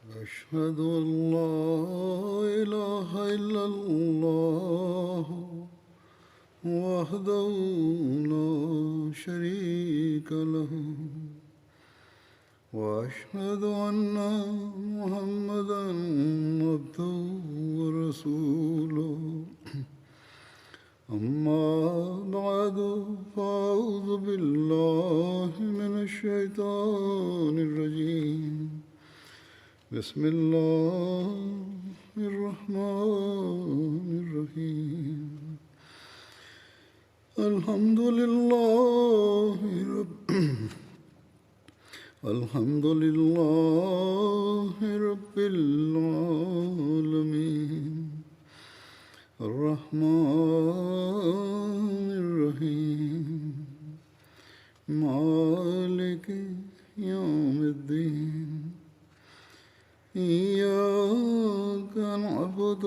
أشهد أن لا إله إلا الله وحده لا شريك له وأشهد أن محمدا عبده ورسوله أما بعد فأعوذ بالله من الشيطان الرجيم بسم الله الرحمن الرحيم الحمد لله الحمد لله رب العالمين الرحمن الرحيم مالك يوم الدين إياك نعبد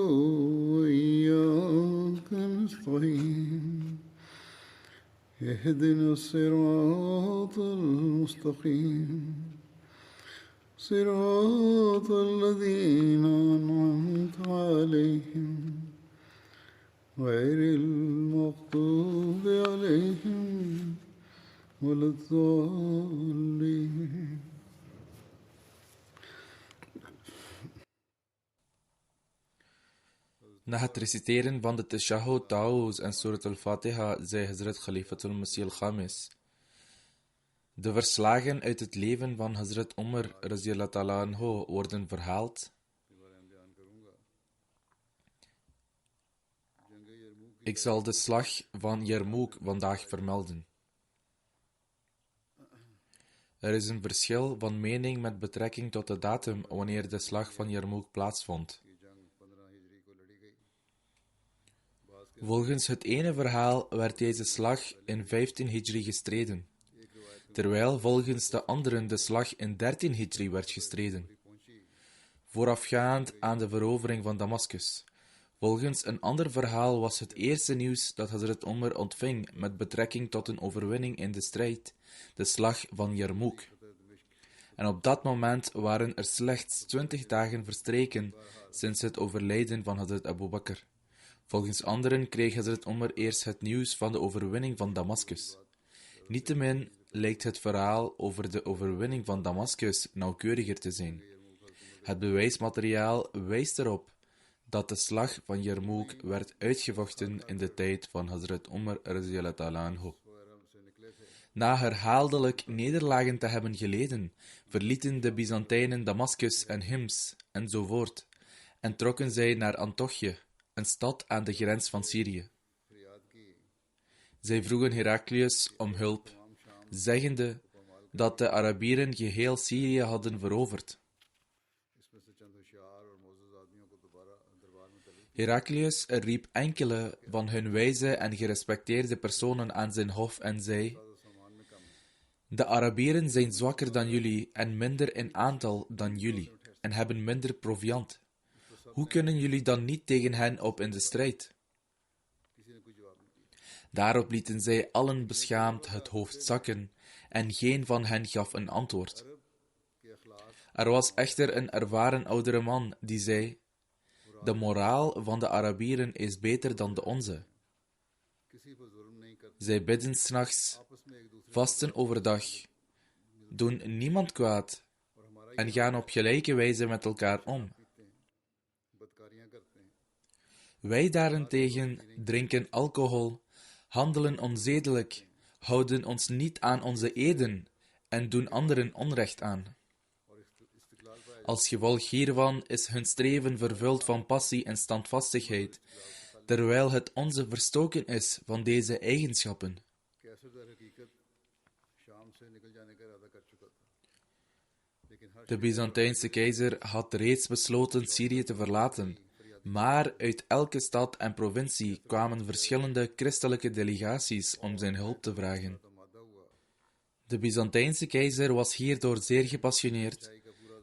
وإياك نستعين اهدنا الصراط المستقيم صراط الذين أنعمت عليهم غير المغضوب عليهم ولا الضالين. Na het reciteren van de Tashahhud Ta'awuz en Surat al-Fatiha zei Hazrat Khalifatul Masih al-Khamis: de verslagen uit het leven van Hazrat Umar radiyallahu ta'ala anhu worden verhaald. Ik zal de slag van Yarmouk vandaag vermelden. Er is een verschil van mening met betrekking tot de datum wanneer de slag van Yarmouk plaatsvond. Volgens het ene verhaal werd deze slag in 15 Hijri gestreden, terwijl volgens de anderen de slag in 13 Hijri werd gestreden, voorafgaand aan de verovering van Damascus. Volgens een ander verhaal was het eerste nieuws dat Hazrat Umar ontving met betrekking tot een overwinning in de strijd de slag van Yarmouk. En op dat moment waren er slechts 20 dagen verstreken sinds het overlijden van Hazrat Abu Bakr. Volgens anderen kreeg Hazrat Umar eerst het nieuws van de overwinning van Damascus. Niettemin lijkt het verhaal over de overwinning van Damascus nauwkeuriger te zijn. Het bewijsmateriaal wijst erop dat de slag van Yarmouk werd uitgevochten in de tijd van Hazrat Umar radiyallahu ta'ala anhu. Na herhaaldelijk nederlagen te hebben geleden, verlieten de Byzantijnen Damascus en Hims enzovoort en trokken zij naar Antiochië, een stad aan de grens van Syrië. Zij vroegen Heraklius om hulp, zeggende dat de Arabieren geheel Syrië hadden veroverd. Heraklius riep enkele van hun wijze en gerespecteerde personen aan zijn hof en zei: de Arabieren zijn zwakker dan jullie en minder in aantal dan jullie en hebben minder proviand. Hoe kunnen jullie dan niet tegen hen op in de strijd? Daarop lieten zij allen beschaamd het hoofd zakken en geen van hen gaf een antwoord. Er was echter een ervaren oudere man die zei: de moraal van de Arabieren is beter dan de onze. Zij bidden 's nachts, vasten overdag, doen niemand kwaad en gaan op gelijke wijze met elkaar om. Wij daarentegen drinken alcohol, handelen onzedelijk, houden ons niet aan onze eden en doen anderen onrecht aan. Als gevolg hiervan is hun streven vervuld van passie en standvastigheid, terwijl het onze verstoken is van deze eigenschappen. De Byzantijnse keizer had reeds besloten Syrië te verlaten, maar uit elke stad en provincie kwamen verschillende christelijke delegaties om zijn hulp te vragen. De Byzantijnse keizer was hierdoor zeer gepassioneerd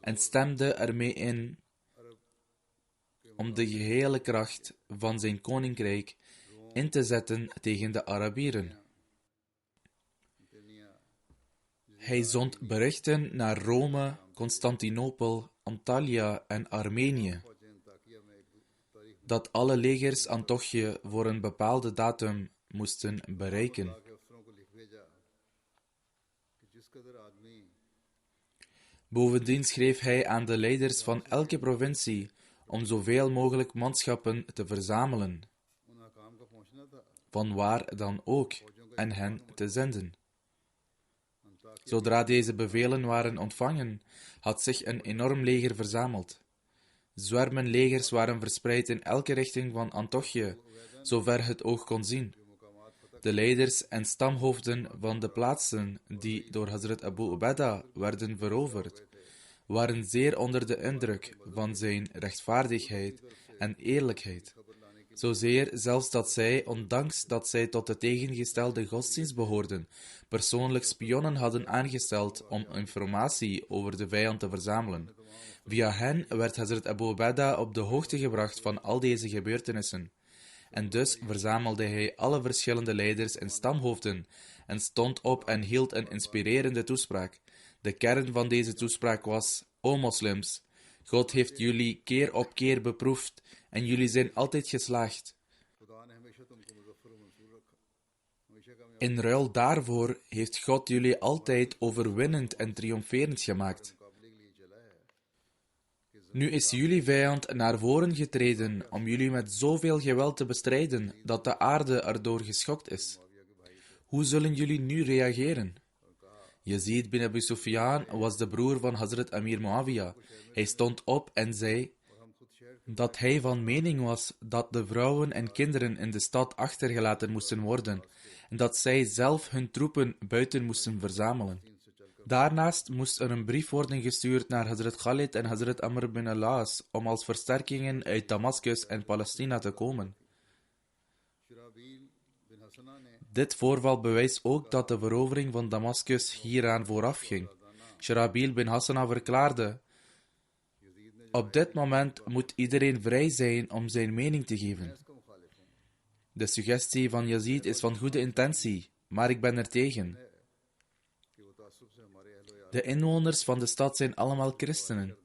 en stemde ermee in om de gehele kracht van zijn koninkrijk in te zetten tegen de Arabieren. Hij zond berichten naar Rome Constantinopel, Antalya en Armenië, dat alle legers Antiochië voor een bepaalde datum moesten bereiken. Bovendien schreef hij aan de leiders van elke provincie om zoveel mogelijk manschappen te verzamelen, van waar dan ook, en hen te zenden. Zodra deze bevelen waren ontvangen, had zich een enorm leger verzameld. Zwermen legers waren verspreid in elke richting van Antiochië, zover het oog kon zien. De leiders en stamhoofden van de plaatsen die door Hazrat Abu Ubaidah werden veroverd, waren zeer onder de indruk van zijn rechtvaardigheid en eerlijkheid. Zozeer zelfs dat zij, ondanks dat zij tot de tegengestelde godsdienst behoorden, persoonlijk spionnen hadden aangesteld om informatie over de vijand te verzamelen. Via hen werd Hazrat Abu Ubaidah op de hoogte gebracht van al deze gebeurtenissen. En dus verzamelde hij alle verschillende leiders en stamhoofden en stond op en hield een inspirerende toespraak. De kern van deze toespraak was: O moslims, God heeft jullie keer op keer beproefd en jullie zijn altijd geslaagd. In ruil daarvoor heeft God jullie altijd overwinnend en triomferend gemaakt. Nu is jullie vijand naar voren getreden om jullie met zoveel geweld te bestrijden dat de aarde erdoor geschokt is. Hoe zullen jullie nu reageren? Yazid bin Abi Sufyan was de broer van Hazrat Amir Muawiyah. Hij stond op en zei dat hij van mening was dat de vrouwen en kinderen in de stad achtergelaten moesten worden en dat zij zelf hun troepen buiten moesten verzamelen. Daarnaast moest er een brief worden gestuurd naar Hazrat Khalid en Hazrat Amr bin al-As om als versterkingen uit Damascus en Palestina te komen. Dit voorval bewijst ook dat de verovering van Damascus hieraan vooraf ging. Sharabil bin Hassana verklaarde: op dit moment moet iedereen vrij zijn om zijn mening te geven. De suggestie van Yazid is van goede intentie, maar ik ben er tegen. De inwoners van de stad zijn allemaal christenen.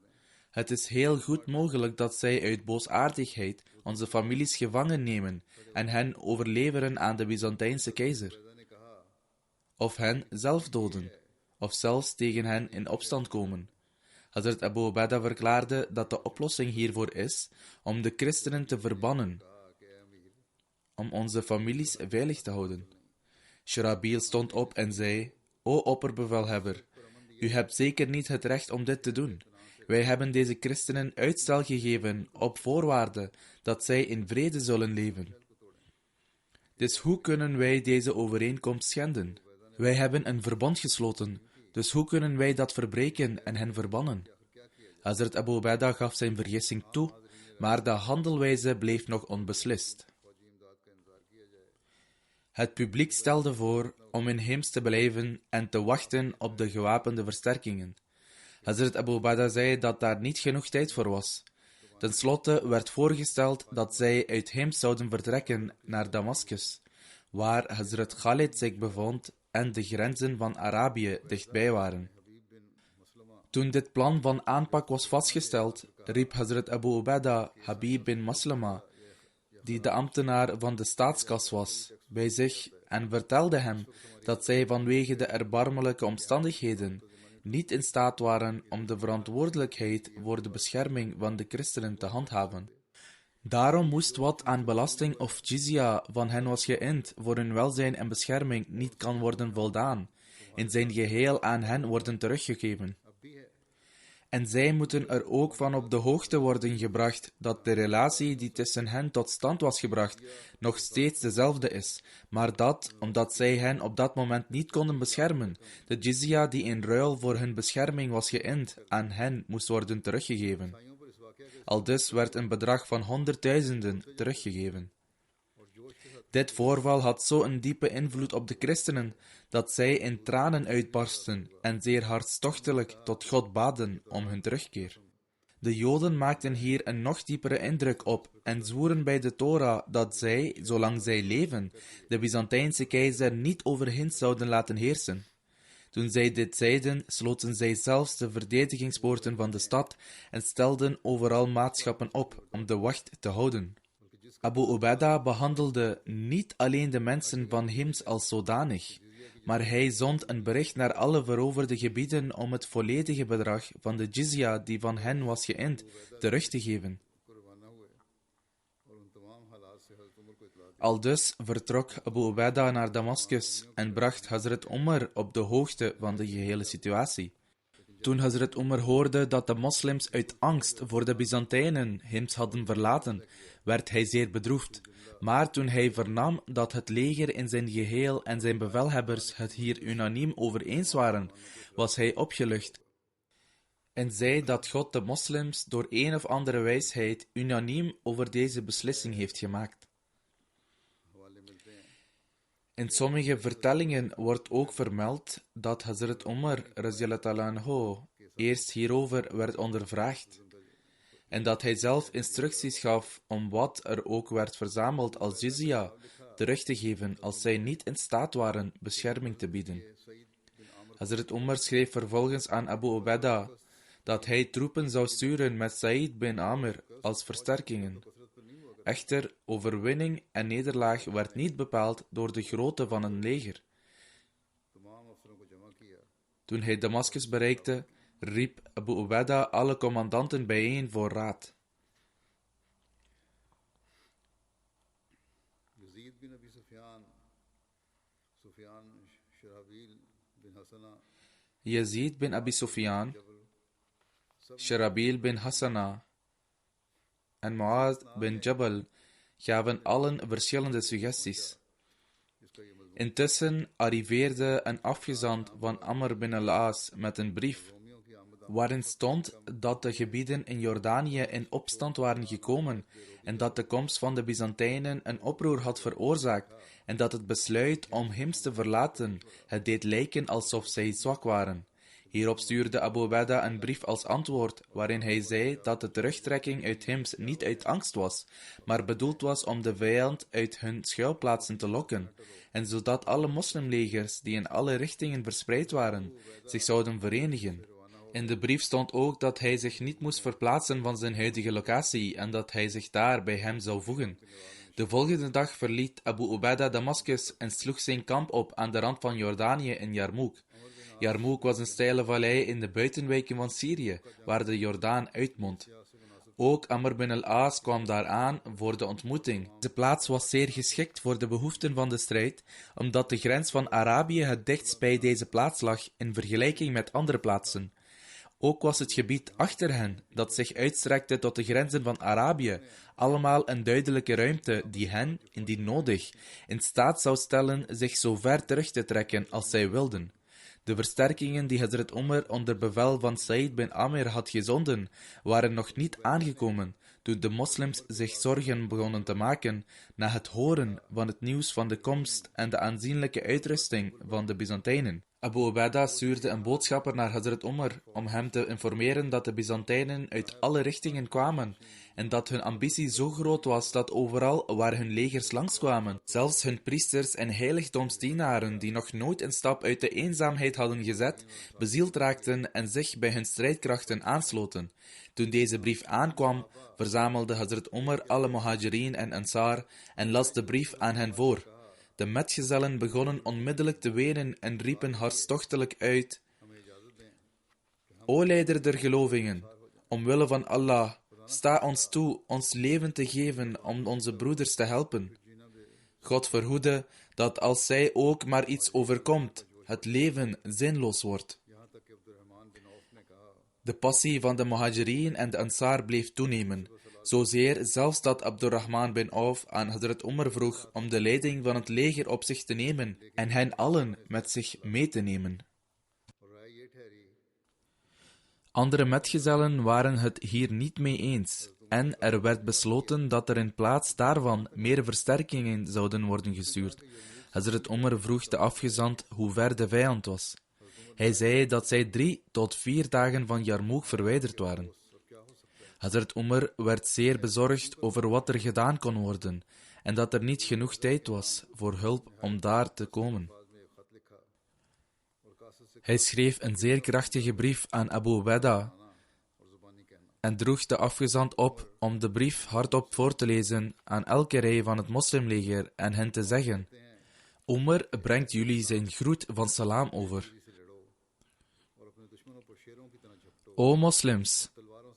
Het is heel goed mogelijk dat zij uit boosaardigheid onze families gevangen nemen en hen overleveren aan de Byzantijnse keizer. Of hen zelf doden, of zelfs tegen hen in opstand komen. Hazrat Abu Ubaidah verklaarde dat de oplossing hiervoor is om de christenen te verbannen, om onze families veilig te houden. Sharabil stond op en zei: O opperbevelhebber, u hebt zeker niet het recht om dit te doen. Wij hebben deze christenen uitstel gegeven op voorwaarde dat zij in vrede zullen leven. Dus hoe kunnen wij deze overeenkomst schenden? Wij hebben een verbond gesloten, dus hoe kunnen wij dat verbreken en hen verbannen? Hazrat Abu Ubaidah gaf zijn vergissing toe, maar de handelwijze bleef nog onbeslist. Het publiek stelde voor om inheems te blijven en te wachten op de gewapende versterkingen. Hazrat Abu Ubaidah zei dat daar niet genoeg tijd voor was. Ten slotte werd voorgesteld dat zij uit Hims zouden vertrekken naar Damascus, waar Hazrat Khalid zich bevond en de grenzen van Arabië dichtbij waren. Toen dit plan van aanpak was vastgesteld, riep Hazrat Abu Ubaidah Habib bin Maslama, die de ambtenaar van de staatskas was, bij zich en vertelde hem dat zij vanwege de erbarmelijke omstandigheden niet in staat waren om de verantwoordelijkheid voor de bescherming van de christenen te handhaven. Daarom moest wat aan belasting of jizya van hen was geïnd voor hun welzijn en bescherming niet kan worden voldaan, in zijn geheel aan hen worden teruggegeven. En zij moeten er ook van op de hoogte worden gebracht dat de relatie die tussen hen tot stand was gebracht nog steeds dezelfde is, maar dat, omdat zij hen op dat moment niet konden beschermen, de jizya die in ruil voor hun bescherming was geïnd aan hen moest worden teruggegeven. Aldus werd een bedrag van 100.000 teruggegeven. Dit voorval had zo'n diepe invloed op de christenen, dat zij in tranen uitbarsten en zeer hartstochtelijk tot God baden om hun terugkeer. De Joden maakten hier een nog diepere indruk op en zwoeren bij de Torah dat zij, zolang zij leven, de Byzantijnse keizer niet over hen zouden laten heersen. Toen zij dit zeiden, sloten zij zelfs de verdedigingspoorten van de stad en stelden overal maatschappen op om de wacht te houden. Abu Ubaidah behandelde niet alleen de mensen van Hims als zodanig, maar hij zond een bericht naar alle veroverde gebieden om het volledige bedrag van de jizya die van hen was geïnd terug te geven. Aldus vertrok Abu Ubaidah naar Damascus en bracht Hazrat Umar op de hoogte van de gehele situatie. Toen Hazrat Umar hoorde dat de moslims uit angst voor de Byzantijnen Hims hadden verlaten, werd hij zeer bedroefd. Maar toen hij vernam dat het leger in zijn geheel en zijn bevelhebbers het hier unaniem over eens waren, was hij opgelucht en zei dat God de moslims door een of andere wijsheid unaniem over deze beslissing heeft gemaakt. In sommige vertellingen wordt ook vermeld dat Hazrat Umar radiyallahu anhu eerst hierover werd ondervraagd en dat hij zelf instructies gaf om wat er ook werd verzameld als jizya terug te geven als zij niet in staat waren bescherming te bieden. Hazrat Umar schreef vervolgens aan Abu Ubaidah dat hij troepen zou sturen met Sa'id bin Amir als versterkingen. Echter, overwinning en nederlaag werd niet bepaald door de grootte van een leger. Toen hij Damascus bereikte, riep Abu Ubaidah alle commandanten bijeen voor raad. Yazid bin Abi Sufyan, Sharabil bin Hassana en Mu'adh bin Jabal gaven allen verschillende suggesties. Intussen arriveerde een afgezant van Amr bin al-As met een brief, waarin stond dat de gebieden in Jordanië in opstand waren gekomen en dat de komst van de Byzantijnen een oproer had veroorzaakt en dat het besluit om Hims te verlaten het deed lijken alsof zij zwak waren. Hierop stuurde Abu Ubaidah een brief als antwoord, waarin hij zei dat de terugtrekking uit Hims niet uit angst was, maar bedoeld was om de vijand uit hun schuilplaatsen te lokken, en zodat alle moslimlegers die in alle richtingen verspreid waren, zich zouden verenigen. In de brief stond ook dat hij zich niet moest verplaatsen van zijn huidige locatie en dat hij zich daar bij hem zou voegen. De volgende dag verliet Abu Ubaidah Damascus en sloeg zijn kamp op aan de rand van Jordanië in Jarmouk. Jarmouk was een steile vallei in de buitenwijken van Syrië, waar de Jordaan uitmondt. Ook Amr bin al-As kwam daar aan voor de ontmoeting. Deze plaats was zeer geschikt voor de behoeften van de strijd, omdat de grens van Arabië het dichtst bij deze plaats lag in vergelijking met andere plaatsen. Ook was het gebied achter hen, dat zich uitstrekte tot de grenzen van Arabië, allemaal een duidelijke ruimte die hen, indien nodig, in staat zou stellen zich zo ver terug te trekken als zij wilden. De versterkingen die Hazrat Umar onder bevel van Sa'id bin Amir had gezonden, waren nog niet aangekomen toen de moslims zich zorgen begonnen te maken na het horen van het nieuws van de komst en de aanzienlijke uitrusting van de Byzantijnen. Abu Ubaidah stuurde een boodschapper naar Hazrat Umar om hem te informeren dat de Byzantijnen uit alle richtingen kwamen en dat hun ambitie zo groot was dat overal waar hun legers langskwamen, zelfs hun priesters en heiligdomsdienaren die nog nooit een stap uit de eenzaamheid hadden gezet, bezield raakten en zich bij hun strijdkrachten aansloten. Toen deze brief aankwam, verzamelde Hazrat Umar alle muhajirin en ansar en las de brief aan hen voor. De metgezellen begonnen onmiddellijk te wenen en riepen hartstochtelijk uit: O leider der gelovigen, omwille van Allah, sta ons toe ons leven te geven om onze broeders te helpen. God verhoede dat als zij ook maar iets overkomt, het leven zinloos wordt. De passie van de muhajirin en de ansar bleef toenemen, zozeer zelfs dat Abdurrahman bin Auf aan Hazrat Umar vroeg om de leiding van het leger op zich te nemen en hen allen met zich mee te nemen. Andere metgezellen waren het hier niet mee eens en er werd besloten dat er in plaats daarvan meer versterkingen zouden worden gestuurd. Hazrat Umar vroeg de afgezant hoe ver de vijand was. Hij zei dat zij 3 tot 4 dagen van Jarmouk verwijderd waren. Hazrat Umar werd zeer bezorgd over wat er gedaan kon worden en dat er niet genoeg tijd was voor hulp om daar te komen. Hij schreef een zeer krachtige brief aan Abu Ubaidah en droeg de afgezant op om de brief hardop voor te lezen aan elke rij van het moslimleger en hen te zeggen: Omer brengt jullie zijn groet van salam over. O moslims,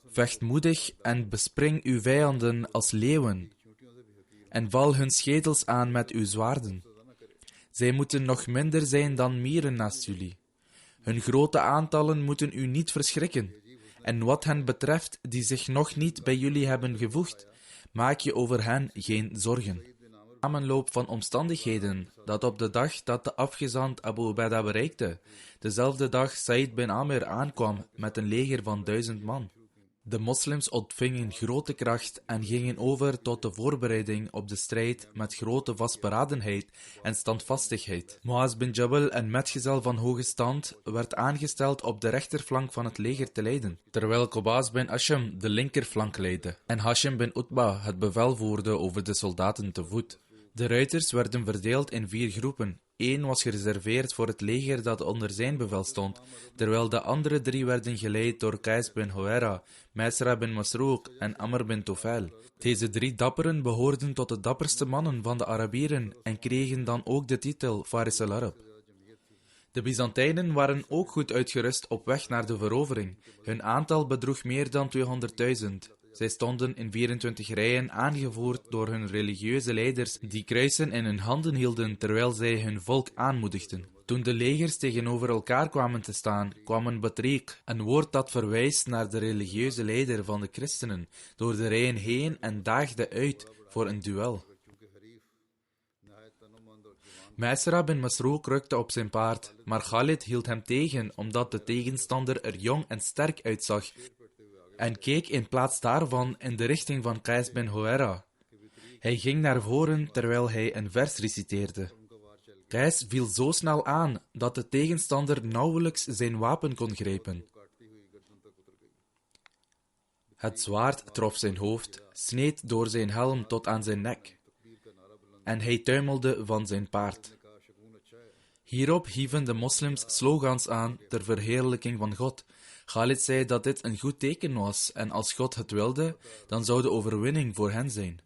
vecht moedig en bespring uw vijanden als leeuwen en val hun schedels aan met uw zwaarden. Zij moeten nog minder zijn dan mieren naast jullie. Hun grote aantallen moeten u niet verschrikken. En wat hen betreft die zich nog niet bij jullie hebben gevoegd, maak je over hen geen zorgen. Samenloop van omstandigheden, dat op de dag dat de afgezant Abu Ubaidah bereikte, dezelfde dag Said bin Amir aankwam met een leger van 1000 man. De moslims ontvingen grote kracht en gingen over tot de voorbereiding op de strijd met grote vastberadenheid en standvastigheid. Muaz bin Jabal, een metgezel van hoge stand, werd aangesteld op de rechterflank van het leger te leiden, terwijl Qobaz bin Asham de linkerflank leidde en Hashim bin Utba het bevel voerde over de soldaten te voet. De ruiters werden verdeeld in 4 groepen. 1 was gereserveerd voor het leger dat onder zijn bevel stond, terwijl de andere 3 werden geleid door Qais bin Huwaira, Maisara bin Masrouk en Amr bin Tufail. Deze 3 dapperen behoorden tot de dapperste mannen van de Arabieren en kregen dan ook de titel Faris al-Arab. De Byzantijnen waren ook goed uitgerust op weg naar de verovering. Hun aantal bedroeg meer dan 200.000. Zij stonden in 24 rijen, aangevoerd door hun religieuze leiders, die kruisen in hun handen hielden terwijl zij hun volk aanmoedigden. Toen de legers tegenover elkaar kwamen te staan, kwam een batrik, een woord dat verwijst naar de religieuze leider van de christenen, door de rijen heen en daagde uit voor een duel. Maisara bin Masrouk rukte op zijn paard, maar Khalid hield hem tegen omdat de tegenstander er jong en sterk uitzag en keek in plaats daarvan in de richting van Qais bin Huwaira. Hij ging naar voren terwijl hij een vers reciteerde. Qais viel zo snel aan dat de tegenstander nauwelijks zijn wapen kon grijpen. Het zwaard trof zijn hoofd, sneed door zijn helm tot aan zijn nek, en hij tuimelde van zijn paard. Hierop hieven de moslims slogans aan ter verheerlijking van God. Khalid zei dat dit een goed teken was en als God het wilde, dan zou de overwinning voor hen zijn.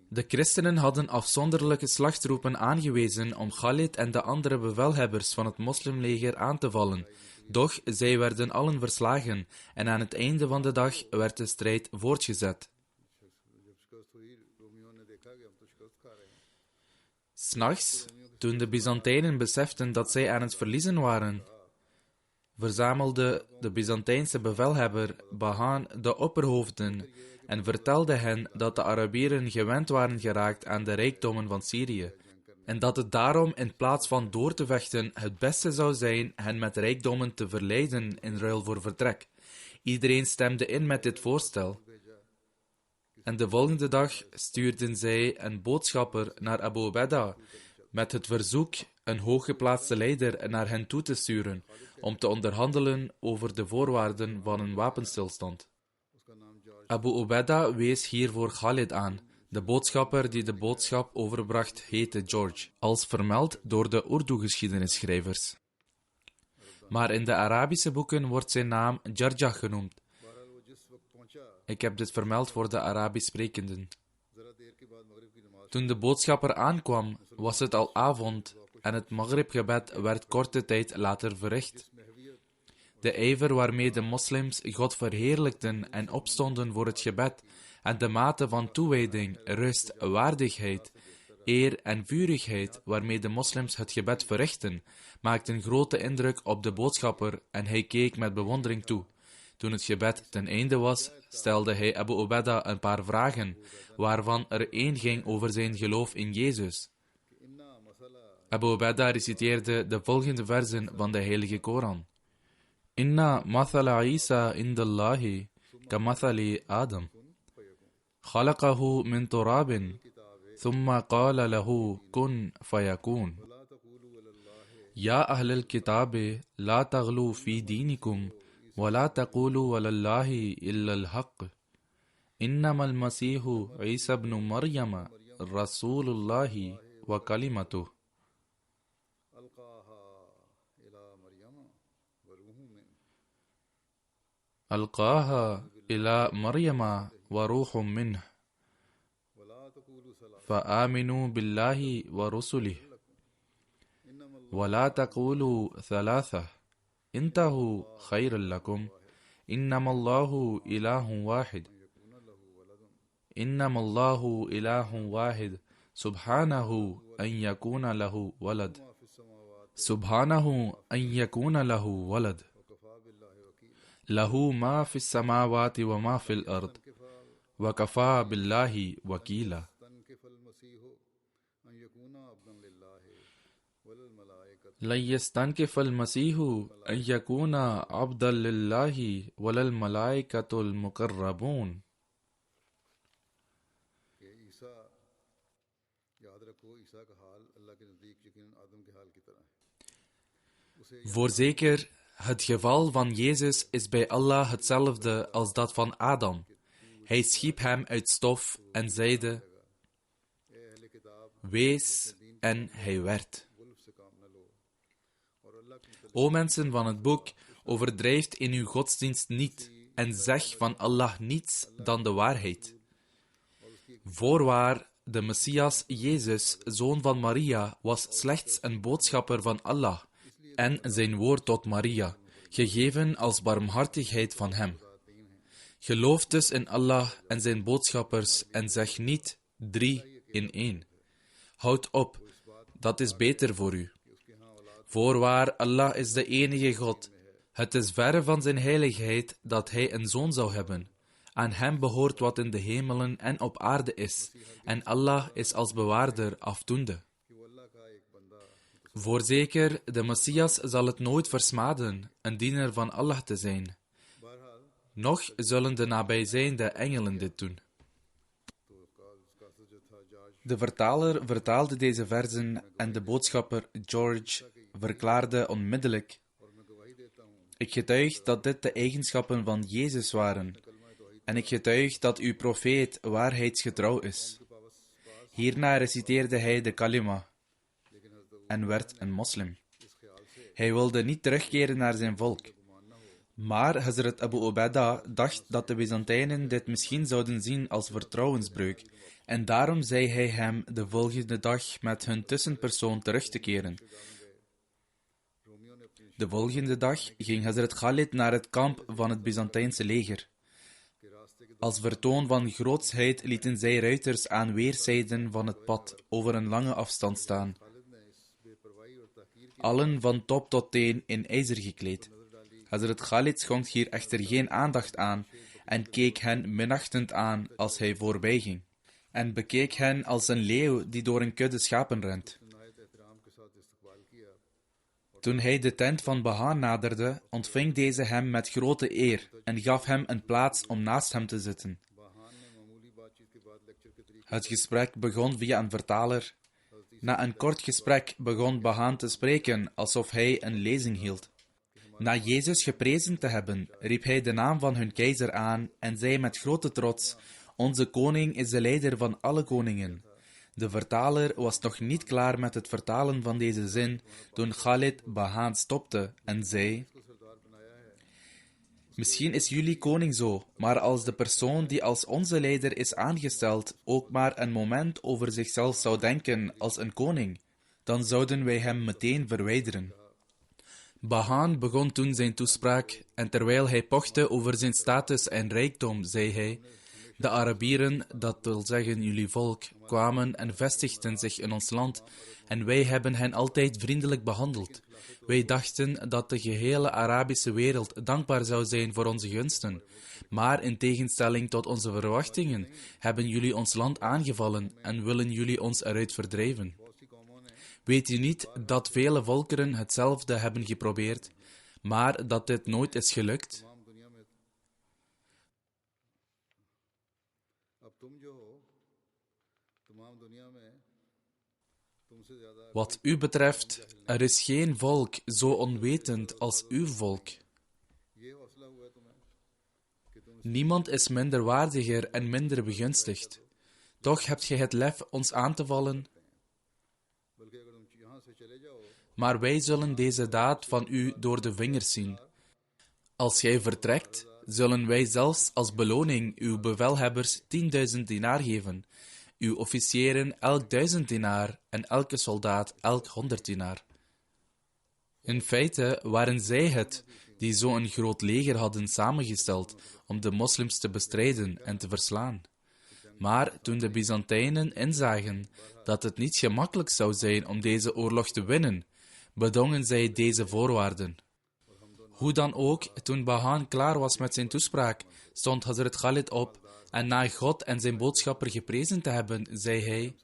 De christenen hadden afzonderlijke slachttroepen aangewezen om Khalid en de andere bevelhebbers van het moslimleger aan te vallen. Doch zij werden allen verslagen en aan het einde van de dag werd de strijd voortgezet. 'S Nachts, toen de Byzantijnen beseften dat zij aan het verliezen waren, verzamelde de Byzantijnse bevelhebber Bahan de opperhoofden en vertelde hen dat de Arabieren gewend waren geraakt aan de rijkdommen van Syrië, en dat het daarom in plaats van door te vechten het beste zou zijn hen met rijkdommen te verleiden in ruil voor vertrek. Iedereen stemde in met dit voorstel. En de volgende dag stuurden zij een boodschapper naar Abu Ubaidah met het verzoek een hooggeplaatste leider naar hen toe te sturen om te onderhandelen over de voorwaarden van een wapenstilstand. Abu Ubaidah wees hiervoor Khalid aan. De boodschapper die de boodschap overbracht heette George, als vermeld door de Urdu-geschiedenisschrijvers. Maar in de Arabische boeken wordt zijn naam Jarjah genoemd. Ik heb dit vermeld voor de Arabisch sprekenden. Toen de boodschapper aankwam, was het al avond en het Maghribgebed werd korte tijd later verricht. De ijver waarmee de moslims God verheerlijkten en opstonden voor het gebed en de mate van toewijding, rust, waardigheid, eer en vurigheid waarmee de moslims het gebed verrichten, maakten grote indruk op de boodschapper en hij keek met bewondering toe. Toen het gebed ten einde was, stelde hij Abu Ubaidah een paar vragen, waarvan er één ging over zijn geloof in Jezus. Abu Ubaidah reciteerde de volgende versen van de Heilige Koran. Inna mathala Isa indallahi ka mathali Adam. Khalaqahu min turabin, ثم قال له كن فيكون. يا أهل الكتاب لا تغلوا في دينكم ولا تقولوا على الله إلا الحق إنما المسيح عيسى بن مريم رسول الله وكلمته ألقاها إلى مريم وروح منه فآمنوا بالله ورسله ولا تقولوا ثلاثة انتهوا خير لكم إنما الله إله واحد إنما الله إله واحد سبحانه أن يكون له ولد سبحانه أن يكون له ولد له ما في السماوات وما في الأرض وكفى بالله وكيلا. لن يستنكف المسيح أن يكون عبدا لله ولا الملائكة المقربون. Voorzeker, het geval van Jezus is bij Allah hetzelfde als dat van Adam. Hij schiep hem uit stof en zeide: wees, en hij werd. O mensen van het boek, overdrijft in uw godsdienst niet en zeg van Allah niets dan de waarheid. Voorwaar, de Messias Jezus, zoon van Maria, was slechts een boodschapper van Allah en zijn woord tot Maria, gegeven als barmhartigheid van hem. Geloof dus in Allah en zijn boodschappers en zeg niet 3 in 1. Houd op, dat is beter voor u. Voorwaar, Allah is de enige God. Het is verre van zijn heiligheid dat hij een zoon zou hebben. Aan hem behoort wat in de hemelen en op aarde is, en Allah is als bewaarder afdoende. Voorzeker, de Messias zal het nooit versmaden een diener van Allah te zijn. Nog zullen de nabijzijnde engelen dit doen. De vertaler vertaalde deze verzen en de boodschapper George verklaarde onmiddellijk: ik getuig dat dit de eigenschappen van Jezus waren, en ik getuig dat uw profeet waarheidsgetrouw is. Hierna reciteerde hij de kalima en werd een moslim. Hij wilde niet terugkeren naar zijn volk. Maar Hazrat Abu Ubaidah dacht dat de Byzantijnen dit misschien zouden zien als vertrouwensbreuk, en daarom zei hij hem de volgende dag met hun tussenpersoon terug te keren. De volgende dag ging Hazrat Khalid naar het kamp van het Byzantijnse leger. Als vertoon van grootsheid lieten zij ruiters aan weerszijden van het pad over een lange afstand staan. Allen van top tot teen in ijzer gekleed. Hazrat Khalid schonk hier echter geen aandacht aan en keek hen minachtend aan als hij voorbij ging. En bekeek hen als een leeuw die door een kudde schapen rent. Toen hij de tent van Bahan naderde, ontving deze hem met grote eer en gaf hem een plaats om naast hem te zitten. Het gesprek begon via een vertaler. Na een kort gesprek begon Bahan te spreken alsof hij een lezing hield. Na Jezus geprezen te hebben, riep hij de naam van hun keizer aan en zei met grote trots: onze koning is de leider van alle koningen. De vertaler was nog niet klaar met het vertalen van deze zin toen Khalid Bahan stopte en zei: misschien is jullie koning zo, maar als de persoon die als onze leider is aangesteld ook maar een moment over zichzelf zou denken als een koning, dan zouden wij hem meteen verwijderen. Bahan begon toen zijn toespraak en terwijl hij pochte over zijn status en rijkdom, zei hij: de Arabieren, dat wil zeggen jullie volk, kwamen en vestigden zich in ons land en wij hebben hen altijd vriendelijk behandeld. Wij dachten dat de gehele Arabische wereld dankbaar zou zijn voor onze gunsten. Maar in tegenstelling tot onze verwachtingen hebben jullie ons land aangevallen en willen jullie ons eruit verdrijven. Weet u niet dat vele volkeren hetzelfde hebben geprobeerd, maar dat dit nooit is gelukt? Wat u betreft, er is geen volk zo onwetend als uw volk. Niemand is minderwaardiger en minder begunstigd. Toch hebt gij het lef ons aan te vallen. Maar wij zullen deze daad van u door de vingers zien. Als gij vertrekt, zullen wij zelfs als beloning uw bevelhebbers 10.000 dinaar geven, uw officieren elk 1000 dinaar en elke soldaat elk 100 dinaar. In feite waren zij het die zo'n groot leger hadden samengesteld om de moslims te bestrijden en te verslaan. Maar toen de Byzantijnen inzagen dat het niet gemakkelijk zou zijn om deze oorlog te winnen, bedongen zij deze voorwaarden. Hoe dan ook, toen Bahaan klaar was met zijn toespraak, stond Hazrat Khalid op en na God en zijn boodschapper geprezen te hebben, zei hij: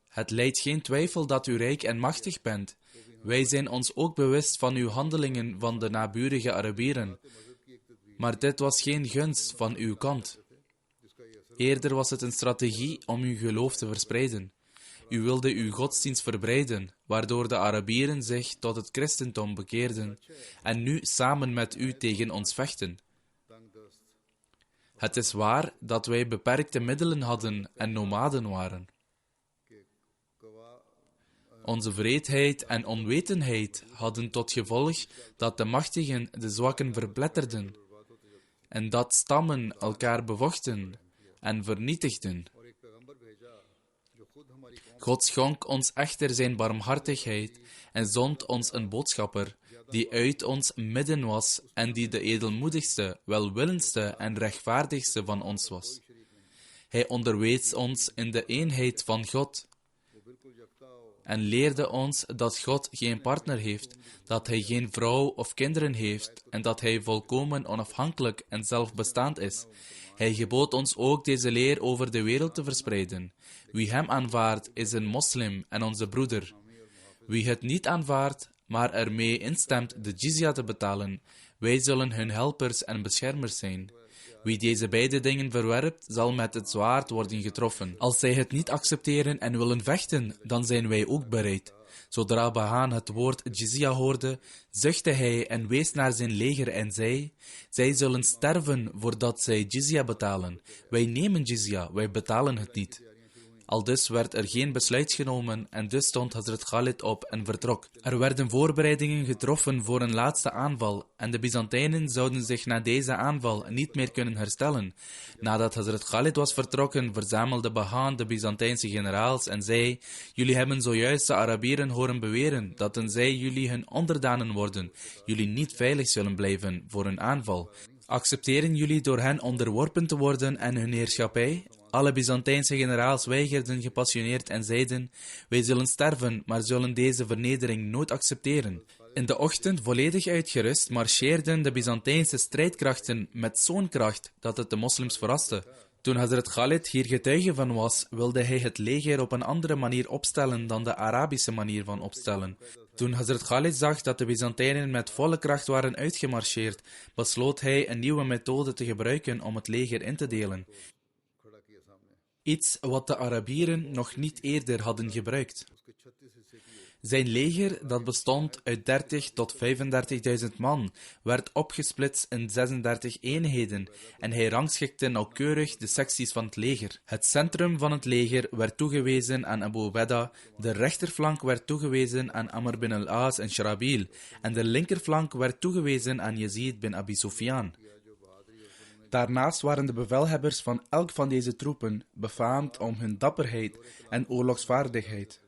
Het lijdt geen twijfel dat u rijk en machtig bent. Wij zijn ons ook bewust van uw handelingen van de naburige Arabieren. Maar dit was geen gunst van uw kant. Eerder was het een strategie om uw geloof te verspreiden. U wilde uw godsdienst verbreiden, waardoor de Arabieren zich tot het christendom bekeerden en nu samen met u tegen ons vechten. Het is waar dat wij beperkte middelen hadden en nomaden waren. Onze wreedheid en onwetendheid hadden tot gevolg dat de machtigen de zwakken verpletterden en dat stammen elkaar bevochten en vernietigden. God schonk ons echter zijn barmhartigheid en zond ons een boodschapper die uit ons midden was en die de edelmoedigste, welwillendste en rechtvaardigste van ons was. Hij onderwees ons in de eenheid van God en leerde ons dat God geen partner heeft, dat hij geen vrouw of kinderen heeft en dat hij volkomen onafhankelijk en zelfbestaand is. Hij gebood ons ook deze leer over de wereld te verspreiden. Wie hem aanvaardt, is een moslim en onze broeder. Wie het niet aanvaardt, maar ermee instemt de jizya te betalen, wij zullen hun helpers en beschermers zijn. Wie deze beide dingen verwerpt, zal met het zwaard worden getroffen. Als zij het niet accepteren en willen vechten, dan zijn wij ook bereid. Zodra Bahaan het woord jizya hoorde, zuchtte hij en wees naar zijn leger en zei: Zij zullen sterven voordat zij jizya betalen. Wij nemen jizya, wij betalen het niet. Aldus werd er geen besluit genomen en dus stond Hazrat Khalid op en vertrok. Er werden voorbereidingen getroffen voor een laatste aanval en de Byzantijnen zouden zich na deze aanval niet meer kunnen herstellen. Nadat Hazrat Khalid was vertrokken, verzamelde Bahaan de Byzantijnse generaals en zei: Jullie hebben zojuist de Arabieren horen beweren dat tenzij jullie hun onderdanen worden, jullie niet veilig zullen blijven voor een aanval. Accepteren jullie door hen onderworpen te worden en hun heerschappij? Alle Byzantijnse generaals weigerden gepassioneerd en zeiden: Wij zullen sterven, maar zullen deze vernedering nooit accepteren. In de ochtend, volledig uitgerust, marcheerden de Byzantijnse strijdkrachten met zo'n kracht dat het de moslims verraste. Toen Hazrat Khalid hier getuige van was, wilde hij het leger op een andere manier opstellen dan de Arabische manier van opstellen. Toen Hazrat Khalid zag dat de Byzantijnen met volle kracht waren uitgemarcheerd, besloot hij een nieuwe methode te gebruiken om het leger in te delen. Iets wat de Arabieren nog niet eerder hadden gebruikt. Zijn leger, dat bestond uit 30 tot 35.000 man, werd opgesplitst in 36 eenheden en hij rangschikte nauwkeurig de secties van het leger. Het centrum van het leger werd toegewezen aan Abu Ubaidah, de rechterflank werd toegewezen aan Amr bin al-As en Sharabil en de linkerflank werd toegewezen aan Yazid bin Abi Sufyan. Daarnaast waren de bevelhebbers van elk van deze troepen befaamd om hun dapperheid en oorlogsvaardigheid.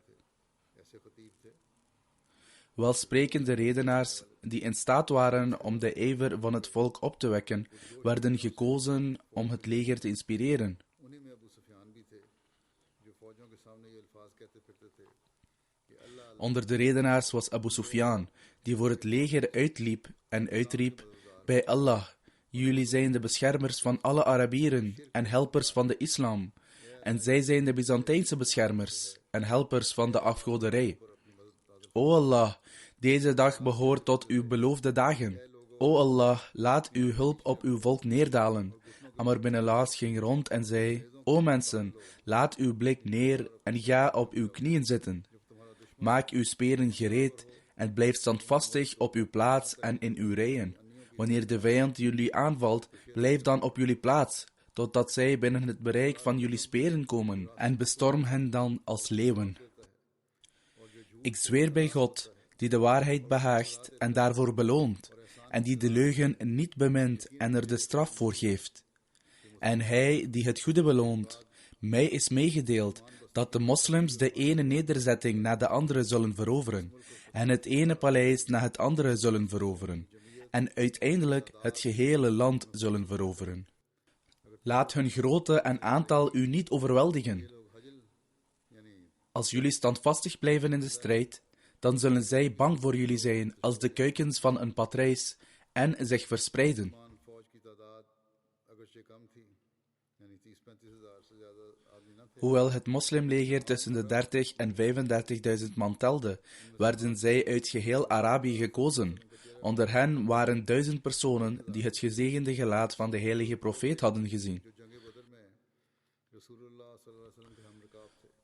Welsprekende redenaars die in staat waren om de ijver van het volk op te wekken, werden gekozen om het leger te inspireren. Onder de redenaars was Abu Sufyan, die voor het leger uitliep en uitriep: Bij Allah, jullie zijn de beschermers van alle Arabieren en helpers van de islam, en zij zijn de Byzantijnse beschermers en helpers van de afgoderij. O Allah, deze dag behoort tot uw beloofde dagen. O Allah, laat uw hulp op uw volk neerdalen. Amr bin al-As ging rond en zei: O mensen, laat uw blik neer en ga op uw knieën zitten. Maak uw speren gereed en blijf standvastig op uw plaats en in uw rijen. Wanneer de vijand jullie aanvalt, blijf dan op jullie plaats, totdat zij binnen het bereik van jullie speren komen, en bestorm hen dan als leeuwen. Ik zweer bij God, die de waarheid behaagt en daarvoor beloont, en die de leugen niet bemint en er de straf voor geeft. En hij die het goede beloont, mij is meegedeeld dat de moslims de ene nederzetting na de andere zullen veroveren, en het ene paleis na het andere zullen veroveren, en uiteindelijk het gehele land zullen veroveren. Laat hun grootte en aantal u niet overweldigen. Als jullie standvastig blijven in de strijd, dan zullen zij bang voor jullie zijn als de kuikens van een patrijs en zich verspreiden. Hoewel het moslimleger tussen de 30 en 35.000 man telde, werden zij uit geheel Arabië gekozen. Onder hen waren 1000 personen die het gezegende gelaat van de heilige profeet hadden gezien.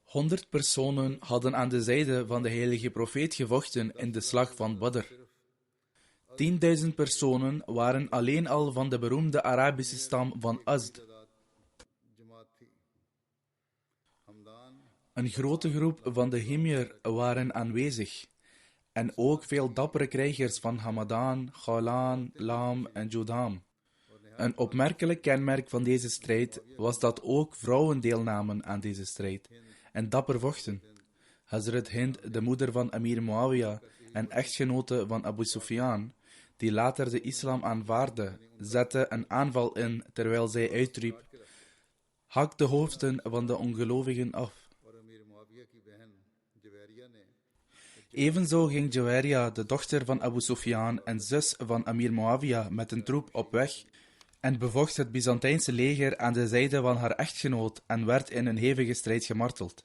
100 personen hadden aan de zijde van de heilige profeet gevochten in de slag van Badr. 10.000 personen waren alleen al van de beroemde Arabische stam van Azd. Een grote groep van de Himyar waren aanwezig. En ook veel dappere krijgers van Hamadan, Ghalan, Lam en Judam. Een opmerkelijk kenmerk van deze strijd was dat ook vrouwen deelnamen aan deze strijd en dapper vochten. Hazrat Hind, de moeder van Amir Muawiyah en echtgenote van Abu Sufyan, die later de islam aanvaardde, zette een aanval in terwijl zij uitriep: hak de hoofden van de ongelovigen af. Evenzo ging Jawaria, de dochter van Abu Sufyan en zus van Amir Muawiyah, met een troep op weg en bevocht het Byzantijnse leger aan de zijde van haar echtgenoot en werd in een hevige strijd gemarteld.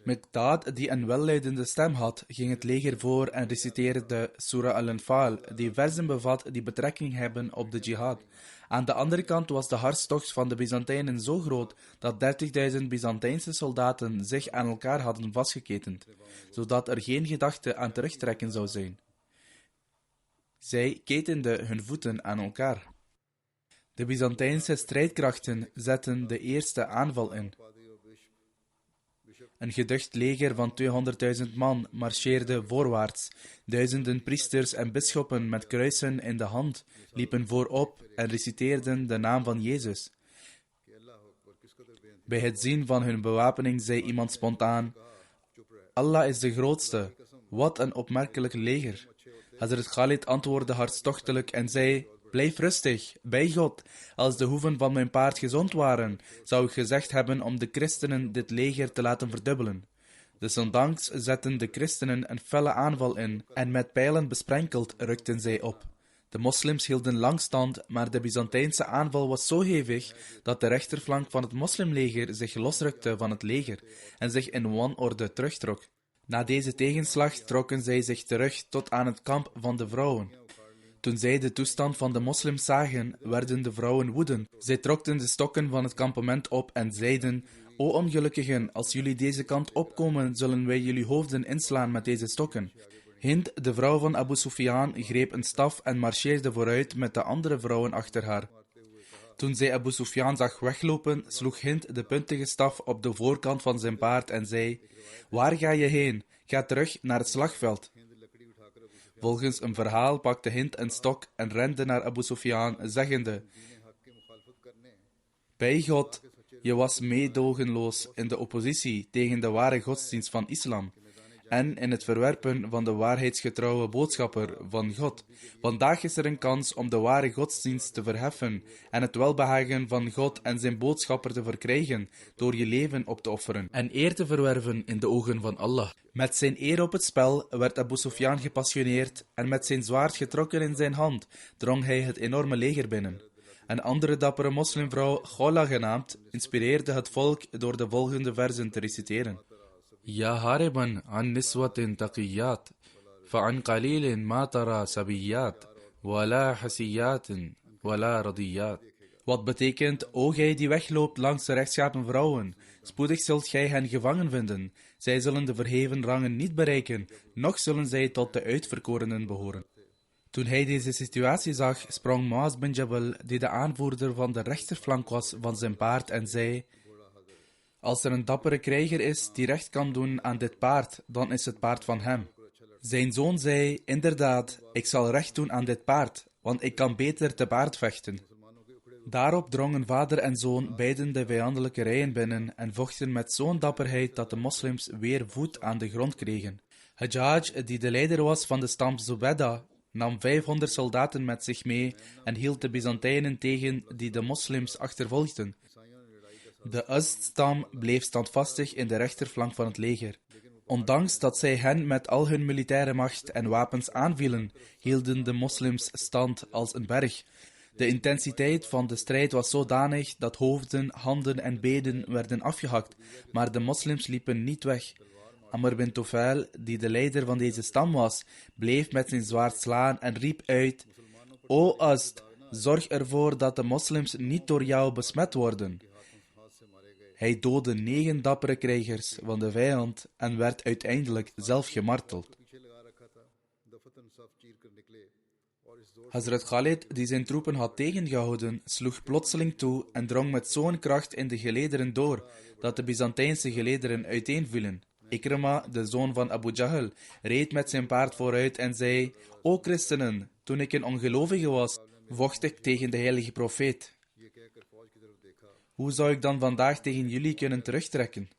Miqdad, die een welluidende stem had, ging het leger voor en reciteerde Surah Al-Anfal, die versen bevat die betrekking hebben op de jihad. Aan de andere kant was de hartstocht van de Byzantijnen zo groot dat 30.000 Byzantijnse soldaten zich aan elkaar hadden vastgeketend, zodat er geen gedachte aan terugtrekken zou zijn. Zij ketenden hun voeten aan elkaar. De Byzantijnse strijdkrachten zetten de eerste aanval in. Een geducht leger van 200.000 man marcheerde voorwaarts. Duizenden priesters en bisschoppen met kruisen in de hand liepen voorop en reciteerden de naam van Jezus. Bij het zien van hun bewapening zei iemand spontaan: Allah is de grootste, wat een opmerkelijk leger. Hazrat Khalid antwoordde hartstochtelijk en zei: blijf rustig, bij God. Als de hoeven van mijn paard gezond waren, zou ik gezegd hebben om de christenen dit leger te laten verdubbelen. Desondanks zetten de christenen een felle aanval in en met pijlen besprenkeld rukten zij op. De moslims hielden lang stand, maar de Byzantijnse aanval was zo hevig dat de rechterflank van het moslimleger zich losrukte van het leger en zich in wanorde terugtrok. Na deze tegenslag trokken zij zich terug tot aan het kamp van de vrouwen. Toen zij de toestand van de moslims zagen, werden de vrouwen woedend. Zij trokten de stokken van het kampement op en zeiden: O ongelukkigen, als jullie deze kant opkomen, zullen wij jullie hoofden inslaan met deze stokken. Hind, de vrouw van Abu Sufyan, greep een staf en marcheerde vooruit met de andere vrouwen achter haar. Toen zij Abu Sufyan zag weglopen, sloeg Hind de puntige staf op de voorkant van zijn paard en zei: waar ga je heen? Ga terug naar het slagveld. Volgens een verhaal pakte Hind een stok en rende naar Abu Sufyan, zeggende: bij God, je was meedogenloos in de oppositie tegen de ware godsdienst van islam en in het verwerpen van de waarheidsgetrouwe boodschapper van God. Vandaag is er een kans om de ware godsdienst te verheffen en het welbehagen van God en zijn boodschapper te verkrijgen door je leven op te offeren en eer te verwerven in de ogen van Allah. Met zijn eer op het spel werd Abu Sufyan gepassioneerd en met zijn zwaard getrokken in zijn hand drong hij het enorme leger binnen. Een andere dappere moslimvrouw, Ghola genaamd, inspireerde het volk door de volgende versen te reciteren. Ya hariban an niswatin taqiyat, fa an qalilin ma tara sabiyat, Wala hasiyatin, wala radiyat. Wat betekent, o gij die wegloopt langs de rechtschapen vrouwen, spoedig zult gij hen gevangen vinden. Zij zullen de verheven rangen niet bereiken, noch zullen zij tot de uitverkorenen behoren. Toen hij deze situatie zag, sprong Muaz bin Jabal, die de aanvoerder van de rechterflank was, van zijn paard en zei: als er een dappere krijger is die recht kan doen aan dit paard, dan is het paard van hem. Zijn zoon zei: inderdaad, ik zal recht doen aan dit paard, want ik kan beter te paard vechten. Daarop drongen vader en zoon beiden de vijandelijke rijen binnen en vochten met zo'n dapperheid dat de moslims weer voet aan de grond kregen. Hajjaj, die de leider was van de stam Zubeda, nam 500 soldaten met zich mee en hield de Byzantijnen tegen die de moslims achtervolgden. De Azd-stam bleef standvastig in de rechterflank van het leger. Ondanks dat zij hen met al hun militaire macht en wapens aanvielen, hielden de moslims stand als een berg. De intensiteit van de strijd was zodanig dat hoofden, handen en benen werden afgehakt, maar de moslims liepen niet weg. Amr bin Tufail, die de leider van deze stam was, bleef met zijn zwaard slaan en riep uit: O Azd, zorg ervoor dat de moslims niet door jou besmet worden. Hij doodde 9 dappere krijgers van de vijand en werd uiteindelijk zelf gemarteld. Hazrat Khalid, die zijn troepen had tegengehouden, sloeg plotseling toe en drong met zo'n kracht in de gelederen door, dat de Byzantijnse gelederen uiteenvielen. Ikrama, de zoon van Abu Jahl, reed met zijn paard vooruit en zei: O christenen, toen ik een ongelovige was, vocht ik tegen de heilige profeet. Hoe zou ik dan vandaag tegen jullie kunnen terugtrekken?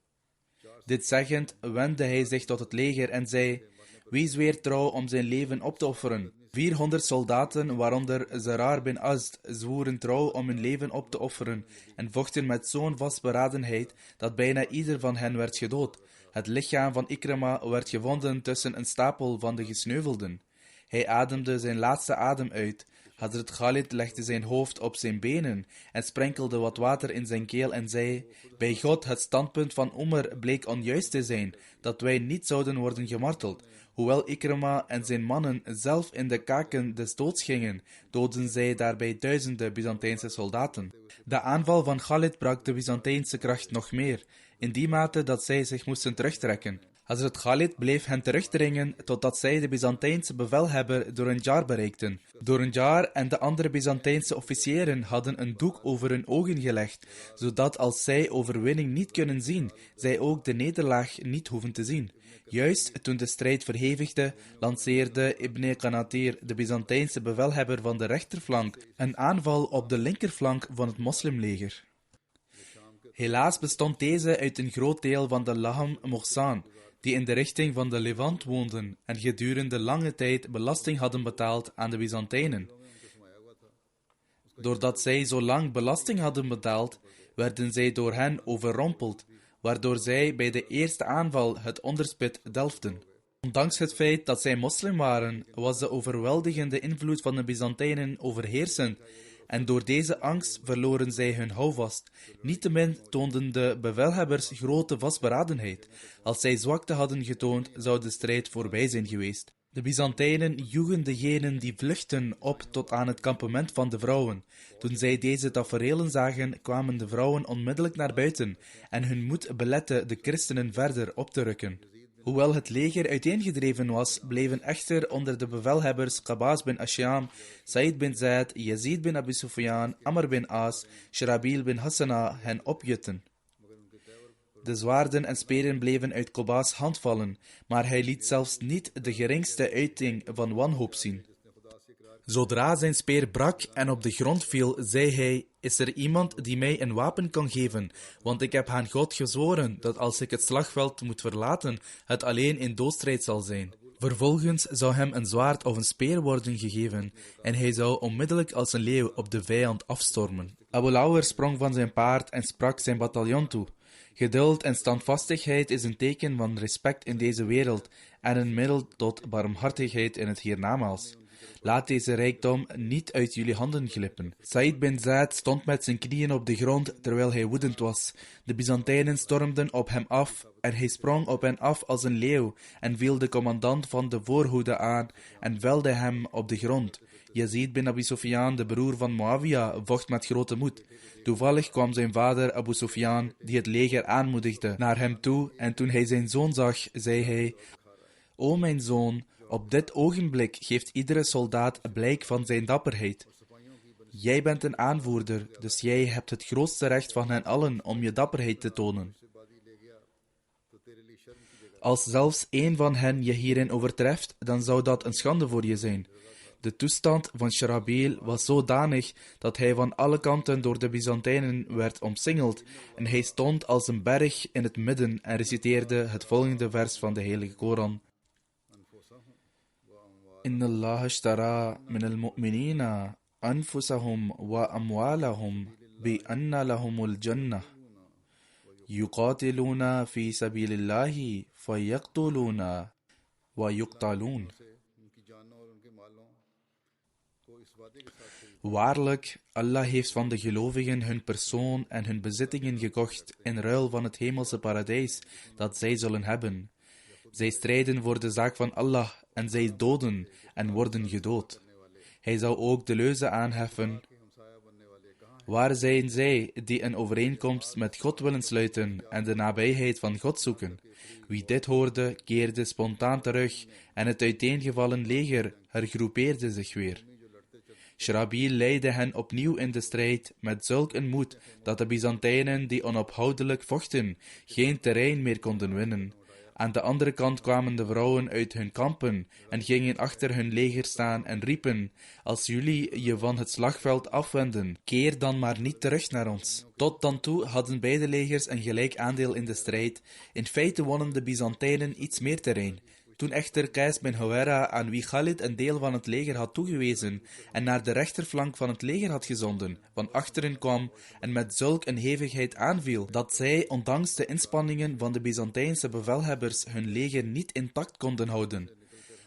Dit zeggend wendde hij zich tot het leger en zei: wie zweert trouw om zijn leven op te offeren? 400 soldaten, waaronder Zarar bin Azd, zwoeren trouw om hun leven op te offeren en vochten met zo'n vastberadenheid dat bijna ieder van hen werd gedood. Het lichaam van Ikrama werd gevonden tussen een stapel van de gesneuvelden. Hij ademde zijn laatste adem uit. Hazrat Khalid legde zijn hoofd op zijn benen en sprenkelde wat water in zijn keel en zei: bij God, het standpunt van Umar bleek onjuist te zijn, dat wij niet zouden worden gemarteld. Hoewel Ikrama en zijn mannen zelf in de kaken des doods gingen, doodden zij daarbij duizenden Byzantijnse soldaten. De aanval van Khalid brak de Byzantijnse kracht nog meer, in die mate dat zij zich moesten terugtrekken. Hazrat Khalid bleef hen terugdringen totdat zij de Byzantijnse bevelhebber Dorenjar bereikten. Dorenjar en de andere Byzantijnse officieren hadden een doek over hun ogen gelegd, zodat als zij overwinning niet kunnen zien, zij ook de nederlaag niet hoeven te zien. Juist toen de strijd verhevigde, lanceerde Ibn Qanatir, de Byzantijnse bevelhebber van de rechterflank, een aanval op de linkerflank van het moslimleger. Helaas bestond deze uit een groot deel van de Laham Mohsan, die in de richting van de Levant woonden en gedurende lange tijd belasting hadden betaald aan de Byzantijnen. Doordat zij zo lang belasting hadden betaald, werden zij door hen overrompeld, waardoor zij bij de eerste aanval het onderspit delften. Ondanks het feit dat zij moslim waren, was de overweldigende invloed van de Byzantijnen overheersend en door deze angst verloren zij hun houvast. Niettemin toonden de bevelhebbers grote vastberadenheid. Als zij zwakte hadden getoond, zou de strijd voorbij zijn geweest. De Byzantijnen joegen degenen die vluchten op tot aan het kampement van de vrouwen. Toen zij deze taferelen zagen, kwamen de vrouwen onmiddellijk naar buiten en hun moed belette de christenen verder op te rukken. Hoewel het leger uiteengedreven was, bleven echter onder de bevelhebbers Qabas bin Ashyam, Said bin Zaid, Yazid bin Abi Sufyan, Amr bin As, Shrabil bin Hassana hen opjutten. De zwaarden en speren bleven uit Qabas' hand vallen, maar hij liet zelfs niet de geringste uiting van wanhoop zien. Zodra zijn speer brak en op de grond viel, zei hij: is er iemand die mij een wapen kan geven? Want ik heb aan God gezworen dat als ik het slagveld moet verlaten, het alleen in doodstrijd zal zijn. Vervolgens zou hem een zwaard of een speer worden gegeven en hij zou onmiddellijk als een leeuw op de vijand afstormen. Abu Lawr sprong van zijn paard en sprak zijn bataljon toe: geduld en standvastigheid is een teken van respect in deze wereld en een middel tot barmhartigheid in het hiernamaals. Laat deze rijkdom niet uit jullie handen glippen. Said bin Zaid stond met zijn knieën op de grond terwijl hij woedend was. De Byzantijnen stormden op hem af en hij sprong op hen af als een leeuw en viel de commandant van de voorhoede aan en velde hem op de grond. Yazid bin Abi Sufyan, de broer van Muawiyah, vocht met grote moed. Toevallig kwam zijn vader Abu Sufyan, die het leger aanmoedigde, naar hem toe en toen hij zijn zoon zag, zei hij: O mijn zoon, op dit ogenblik geeft iedere soldaat een blijk van zijn dapperheid. Jij bent een aanvoerder, dus jij hebt het grootste recht van hen allen om je dapperheid te tonen. Als zelfs één van hen je hierin overtreft, dan zou dat een schande voor je zijn. De toestand van Sharabil was zodanig dat hij van alle kanten door de Byzantijnen werd omsingeld en hij stond als een berg in het midden en reciteerde het volgende vers van de heilige Koran. Inna Allah ashtara min al-mu'minina anfusahum wa amwalahum bi anna lahumul jannah. Yuqatiluna fi sabilillahi fayaqtuluna wa yuqtalun. Waarlijk, Allah heeft van de gelovigen hun persoon en hun bezittingen gekocht in ruil van het hemelse paradijs dat zij zullen hebben. Zij strijden voor de zaak van Allah en zij doden en worden gedood. Hij zal ook de leuze aanheffen: waar zijn zij die een overeenkomst met God willen sluiten en de nabijheid van God zoeken? Wie dit hoorde, keerde spontaan terug en het uiteengevallen leger hergroepeerde zich weer. Sharabil leidde hen opnieuw in de strijd met zulk een moed dat de Byzantijnen die onophoudelijk vochten geen terrein meer konden winnen. Aan de andere kant kwamen de vrouwen uit hun kampen en gingen achter hun leger staan en riepen: als jullie je van het slagveld afwenden, keer dan maar niet terug naar ons. Tot dan toe hadden beide legers een gelijk aandeel in de strijd. In feite wonnen de Byzantijnen iets meer terrein. Toen echter Qais bin Huwaira, aan wie Khalid een deel van het leger had toegewezen en naar de rechterflank van het leger had gezonden, van achteren kwam en met zulk een hevigheid aanviel, dat zij, ondanks de inspanningen van de Byzantijnse bevelhebbers, hun leger niet intact konden houden.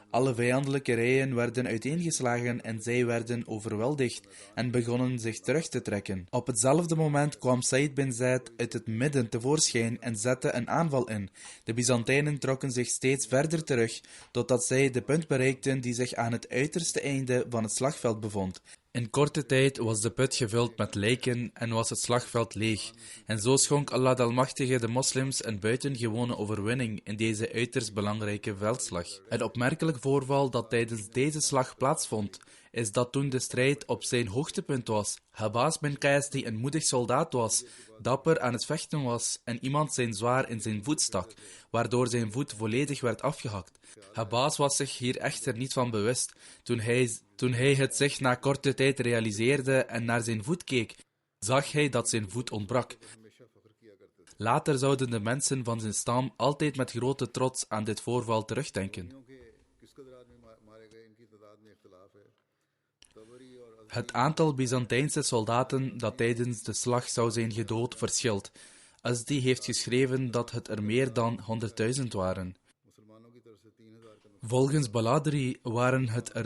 Alle vijandelijke rijen werden uiteengeslagen en zij werden overweldigd en begonnen zich terug te trekken. Op hetzelfde moment kwam Said bin Zaid uit het midden tevoorschijn en zette een aanval in. De Byzantijnen trokken zich steeds verder terug, totdat zij de punt bereikten die zich aan het uiterste einde van het slagveld bevond. In korte tijd was de put gevuld met lijken en was het slagveld leeg. En zo schonk Allah de Almachtige de moslims een buitengewone overwinning in deze uiterst belangrijke veldslag. Het opmerkelijk voorval dat tijdens deze slag plaatsvond, is dat toen de strijd op zijn hoogtepunt was, Habas bin Qais, die een moedig soldaat was, dapper aan het vechten was en iemand zijn zwaard in zijn voet stak, waardoor zijn voet volledig werd afgehakt. Habas was zich hier echter niet van bewust. Toen hij het zich na korte tijd realiseerde en naar zijn voet keek, zag hij dat zijn voet ontbrak. Later zouden de mensen van zijn stam altijd met grote trots aan dit voorval terugdenken. Het aantal Byzantijnse soldaten dat tijdens de slag zou zijn gedood verschilt. Azdi heeft geschreven dat het er meer dan 100.000 waren. Volgens Baladri waren het er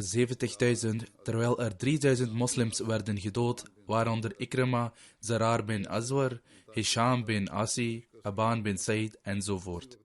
70.000, terwijl er 3.000 moslims werden gedood, waaronder Ikrima, Zarar bin Azwar, Hisham bin Asi, Aban bin Said enzovoort.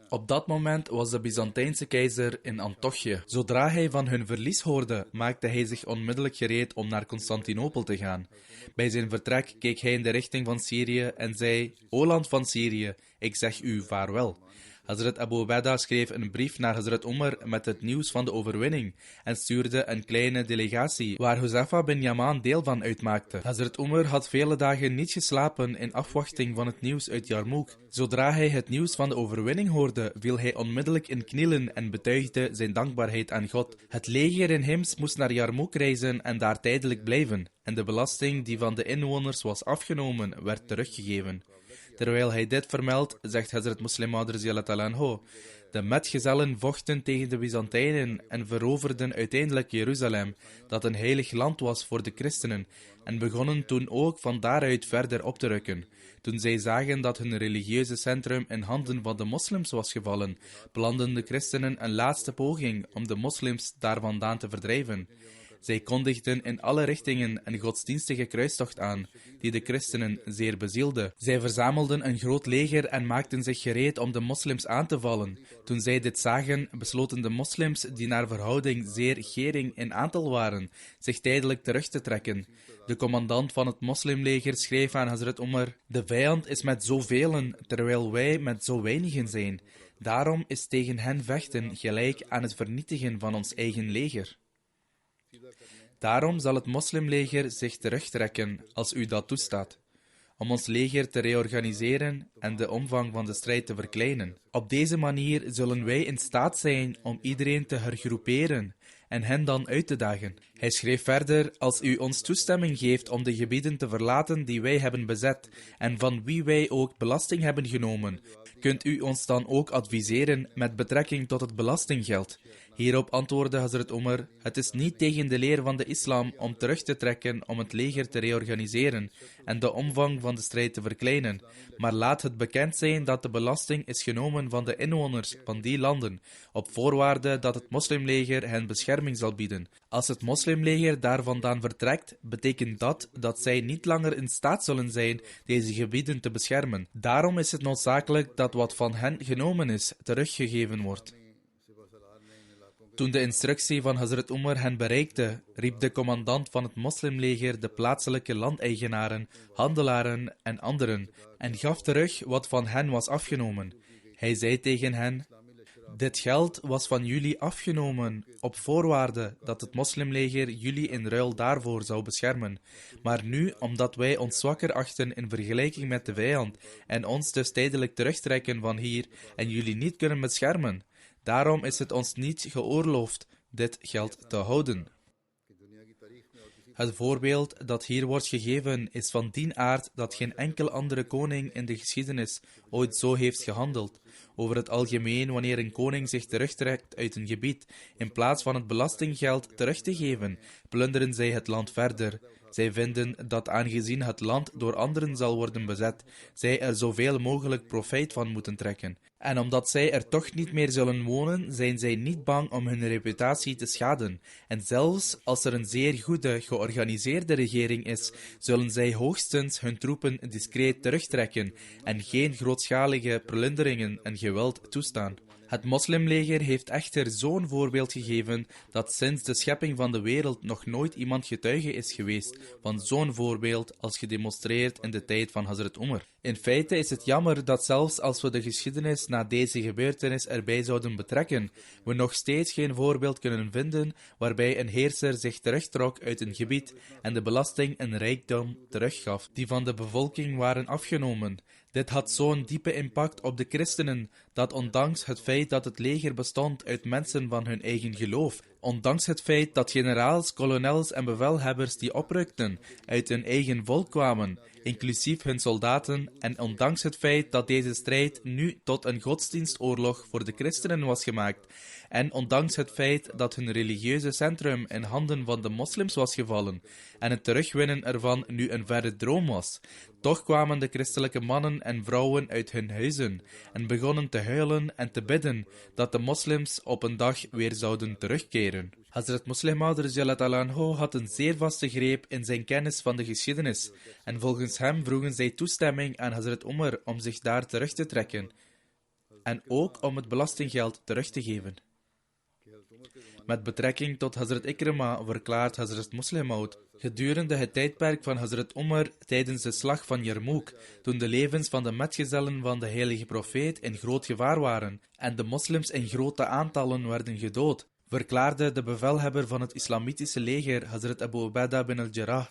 Op dat moment was de Byzantijnse keizer in Antochië. Zodra hij van hun verlies hoorde, maakte hij zich onmiddellijk gereed om naar Constantinopel te gaan. Bij zijn vertrek keek hij in de richting van Syrië en zei: O land van Syrië, ik zeg u vaarwel. Hazrat Abu Ubaidah schreef een brief naar Hazrat Umar met het nieuws van de overwinning en stuurde een kleine delegatie waar Huzaifa bin Yaman deel van uitmaakte. Hazrat Umar had vele dagen niet geslapen in afwachting van het nieuws uit Yarmouk. Zodra hij het nieuws van de overwinning hoorde, viel hij onmiddellijk in knielen en betuigde zijn dankbaarheid aan God. Het leger in Hims moest naar Yarmouk reizen en daar tijdelijk blijven, en de belasting die van de inwoners was afgenomen, werd teruggegeven. Terwijl hij dit vermeldt, zegt Hazrat Muslim Maud radiyallahu ta'ala anhu: de metgezellen vochten tegen de Byzantijnen en veroverden uiteindelijk Jeruzalem, dat een heilig land was voor de christenen, en begonnen toen ook van daaruit verder op te rukken. Toen zij zagen dat hun religieuze centrum in handen van de moslims was gevallen, planden de christenen een laatste poging om de moslims daar vandaan te verdrijven. Zij kondigden in alle richtingen een godsdienstige kruistocht aan, die de christenen zeer bezielde. Zij verzamelden een groot leger en maakten zich gereed om de moslims aan te vallen. Toen zij dit zagen, besloten de moslims, die naar verhouding zeer gering in aantal waren, zich tijdelijk terug te trekken. De commandant van het moslimleger schreef aan Hazrat Umar: de vijand is met zovelen, terwijl wij met zo weinigen zijn. Daarom is tegen hen vechten gelijk aan het vernietigen van ons eigen leger. Daarom zal het moslimleger zich terugtrekken, als u dat toestaat, om ons leger te reorganiseren en de omvang van de strijd te verkleinen. Op deze manier zullen wij in staat zijn om iedereen te hergroeperen en hen dan uit te dagen. Hij schreef verder: als u ons toestemming geeft om de gebieden te verlaten die wij hebben bezet en van wie wij ook belasting hebben genomen, kunt u ons dan ook adviseren met betrekking tot het belastinggeld. Hierop antwoordde Hazrat Umar: het is niet tegen de leer van de islam om terug te trekken om het leger te reorganiseren en de omvang van de strijd te verkleinen, maar laat het bekend zijn dat de belasting is genomen van de inwoners van die landen, op voorwaarde dat het moslimleger hen bescherming zal bieden. Als het moslimleger daar vandaan vertrekt, betekent dat dat zij niet langer in staat zullen zijn deze gebieden te beschermen. Daarom is het noodzakelijk dat wat van hen genomen is, teruggegeven wordt. Toen de instructie van Hazrat Umar hen bereikte, riep de commandant van het moslimleger de plaatselijke landeigenaren, handelaren en anderen en gaf terug wat van hen was afgenomen. Hij zei tegen hen: dit geld was van jullie afgenomen op voorwaarde dat het moslimleger jullie in ruil daarvoor zou beschermen. Maar nu, omdat wij ons zwakker achten in vergelijking met de vijand en ons dus tijdelijk terugtrekken van hier en jullie niet kunnen beschermen, daarom is het ons niet geoorloofd dit geld te houden. Het voorbeeld dat hier wordt gegeven is van die aard dat geen enkel andere koning in de geschiedenis ooit zo heeft gehandeld. Over het algemeen, wanneer een koning zich terugtrekt uit een gebied, in plaats van het belastinggeld terug te geven, plunderen zij het land verder. Zij vinden dat aangezien het land door anderen zal worden bezet, zij er zoveel mogelijk profijt van moeten trekken. En omdat zij er toch niet meer zullen wonen, zijn zij niet bang om hun reputatie te schaden. En zelfs als er een zeer goede, georganiseerde regering is, zullen zij hoogstens hun troepen discreet terugtrekken en geen grootschalige plunderingen en geweld toestaan. Het moslimleger heeft echter zo'n voorbeeld gegeven dat sinds de schepping van de wereld nog nooit iemand getuige is geweest van zo'n voorbeeld als gedemonstreerd in de tijd van Hazrat Umar. In feite is het jammer dat zelfs als we de geschiedenis na deze gebeurtenis erbij zouden betrekken, we nog steeds geen voorbeeld kunnen vinden waarbij een heerser zich terugtrok uit een gebied en de belasting en rijkdom teruggaf die van de bevolking waren afgenomen. Dit had zo'n diepe impact op de christenen, dat ondanks het feit dat het leger bestond uit mensen van hun eigen geloof, ondanks het feit dat generaals, kolonels en bevelhebbers die oprukten uit hun eigen volk kwamen, inclusief hun soldaten, en ondanks het feit dat deze strijd nu tot een godsdienstoorlog voor de christenen was gemaakt, en ondanks het feit dat hun religieuze centrum in handen van de moslims was gevallen, en het terugwinnen ervan nu een verre droom was, toch kwamen de christelijke mannen en vrouwen uit hun huizen en begonnen te huilen en te bidden dat de moslims op een dag weer zouden terugkeren. Hazrat Musleh Maud radhiyallahu anhu had een zeer vaste greep in zijn kennis van de geschiedenis en volgens hem vroegen zij toestemming aan Hazrat Umar om zich daar terug te trekken en ook om het belastinggeld terug te geven. Met betrekking tot Hazrat Ikrima verklaart Hazrat Musleh Maud: gedurende het tijdperk van Hazrat Umar tijdens de slag van Yarmouk, toen de levens van de metgezellen van de heilige profeet in groot gevaar waren en de moslims in grote aantallen werden gedood, verklaarde de bevelhebber van het islamitische leger, Hazrat Abu Ubaidah bin al-Jarrah: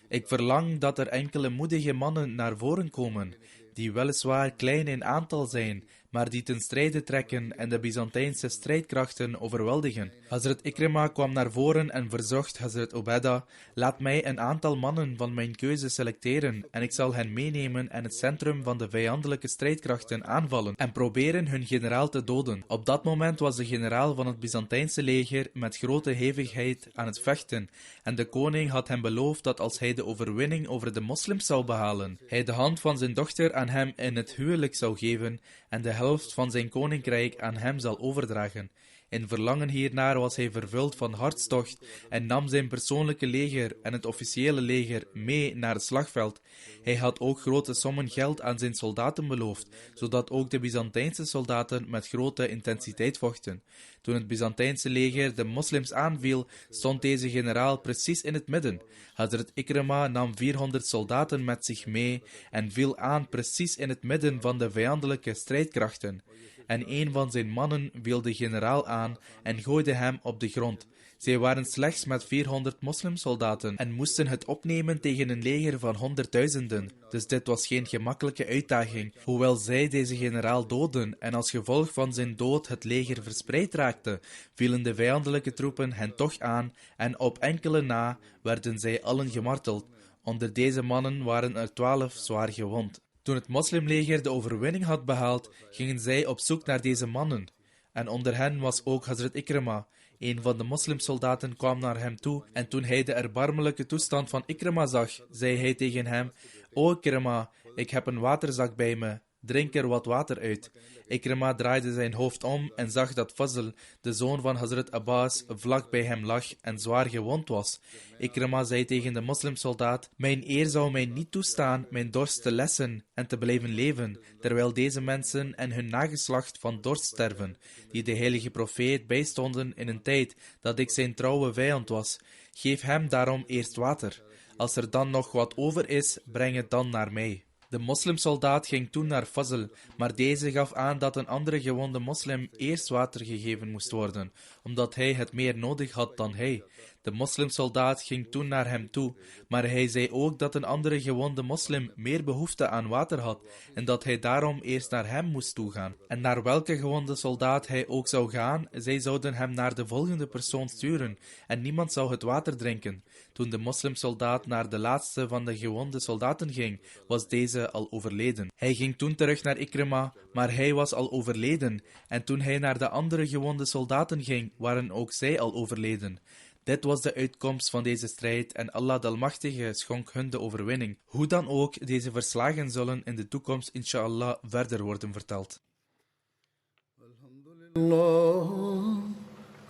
ik verlang dat er enkele moedige mannen naar voren komen, die weliswaar klein in aantal zijn, maar die ten strijde trekken en de Byzantijnse strijdkrachten overweldigen. Hazrat Ikrima kwam naar voren en verzocht Hazrat Ubaidah: laat mij een aantal mannen van mijn keuze selecteren en ik zal hen meenemen en het centrum van de vijandelijke strijdkrachten aanvallen en proberen hun generaal te doden. Op dat moment was de generaal van het Byzantijnse leger met grote hevigheid aan het vechten en de koning had hem beloofd dat als hij de overwinning over de moslims zou behalen, hij de hand van zijn dochter aan hem in het huwelijk zou geven en de helft van zijn koninkrijk aan hem zal overdragen. In verlangen hiernaar was hij vervuld van hartstocht en nam zijn persoonlijke leger en het officiële leger mee naar het slagveld. Hij had ook grote sommen geld aan zijn soldaten beloofd, zodat ook de Byzantijnse soldaten met grote intensiteit vochten. Toen het Byzantijnse leger de moslims aanviel, stond deze generaal precies in het midden. Hazrat Ikrima nam 400 soldaten met zich mee en viel aan precies in het midden van de vijandelijke strijdkrachten. En een van zijn mannen viel de generaal aan en gooide hem op de grond. Zij waren slechts met 400 moslimsoldaten en moesten het opnemen tegen een leger van honderdduizenden. Dus dit was geen gemakkelijke uitdaging, hoewel zij deze generaal doodden en als gevolg van zijn dood het leger verspreid raakte, vielen de vijandelijke troepen hen toch aan en op enkele na werden zij allen gemarteld. Onder deze mannen waren er 12 zwaar gewond. Toen het moslimleger de overwinning had behaald, gingen zij op zoek naar deze mannen. En onder hen was ook Hazrat Ikrima. Een van de moslimsoldaten kwam naar hem toe en toen hij de erbarmelijke toestand van Ikrima zag, zei hij tegen hem: O Ikrima, ik heb een waterzak bij me. Drink er wat water uit. Ikrima draaide zijn hoofd om en zag dat Fazl, de zoon van Hazrat Abbas, vlak bij hem lag en zwaar gewond was. Ikrima zei tegen de moslimsoldaat: Mijn eer zou mij niet toestaan mijn dorst te lessen en te blijven leven, terwijl deze mensen en hun nageslacht van dorst sterven, die de heilige profeet bijstonden in een tijd dat ik zijn trouwe vijand was. Geef hem daarom eerst water. Als er dan nog wat over is, breng het dan naar mij. De moslimsoldaat ging toen naar Fazl, maar deze gaf aan dat een andere gewonde moslim eerst water gegeven moest worden, omdat hij het meer nodig had dan hij. De moslimsoldaat ging toen naar hem toe, maar hij zei ook dat een andere gewonde moslim meer behoefte aan water had en dat hij daarom eerst naar hem moest toegaan. En naar welke gewonde soldaat hij ook zou gaan, zij zouden hem naar de volgende persoon sturen en niemand zou het water drinken. Toen de moslimsoldaat naar de laatste van de gewonde soldaten ging, was deze al overleden. Hij ging toen terug naar Ikrima, maar hij was al overleden. En toen hij naar de andere gewonde soldaten ging, waren ook zij al overleden. Dit was de uitkomst van deze strijd en Allah de Almachtige schonk hun de overwinning. Hoe dan ook, deze verslagen zullen in de toekomst inshallah verder worden verteld.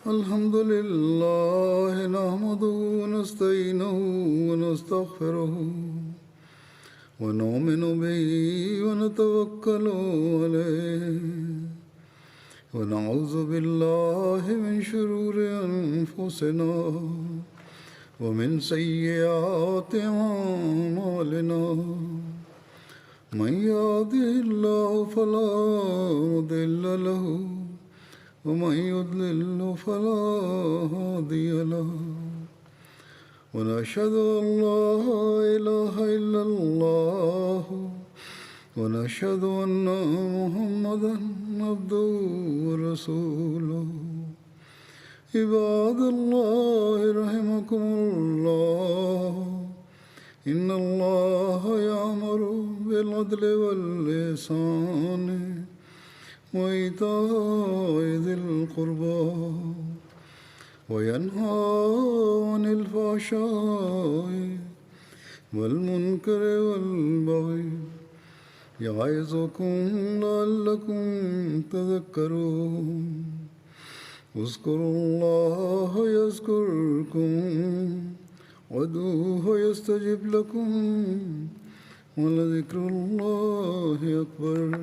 Alhamdulillah, nahmaduhu wa nasta'inuhu wa nastaghfiruhu wa nu'minu bihi wa natawakkalu alayhi wa na'udhu billahi min shururi anfusina wa min sayyiati a'malina. Man yahdihillahu fala mudilla lahu ومن يضلل فلا هادي له ونشهد أن لا إله إلا الله ونشهد أن محمدا عبده ورسوله عباد الله رحمكم الله إن الله يأمر بالعدل والإحسان وإيتاء ذي القربى وينهى عن الفحشاء والمنكر والبغي يعظكم لعلكم تذكرون اذكروا الله يذكركم وادعوه يستجب لكم ولذكر الله أكبر.